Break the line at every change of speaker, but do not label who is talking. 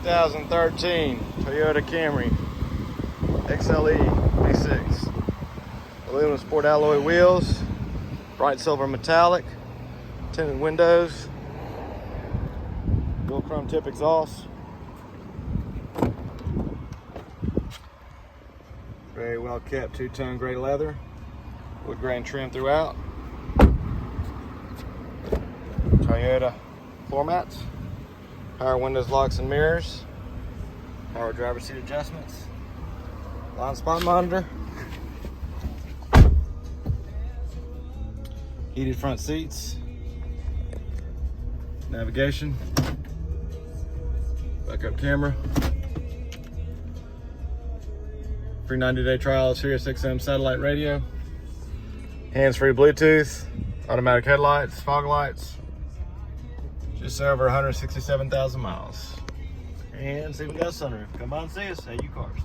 2013 Toyota Camry XLE V6. Aluminum sport alloy wheels, bright silver metallic, tinted windows, dual chrome tip exhaust. Very well kept two-tone gray leather, wood grain trim throughout. Toyota floor mats, power windows, locks and mirrors, power driver seat adjustments, blind spot monitor, heated front seats, navigation, backup camera, free 90-day trial of Sirius XM satellite radio, hands-free Bluetooth, automatic headlights, fog lights, just over 167,000 miles. And see, we got a sunroof. Come by and see us at U-Cars.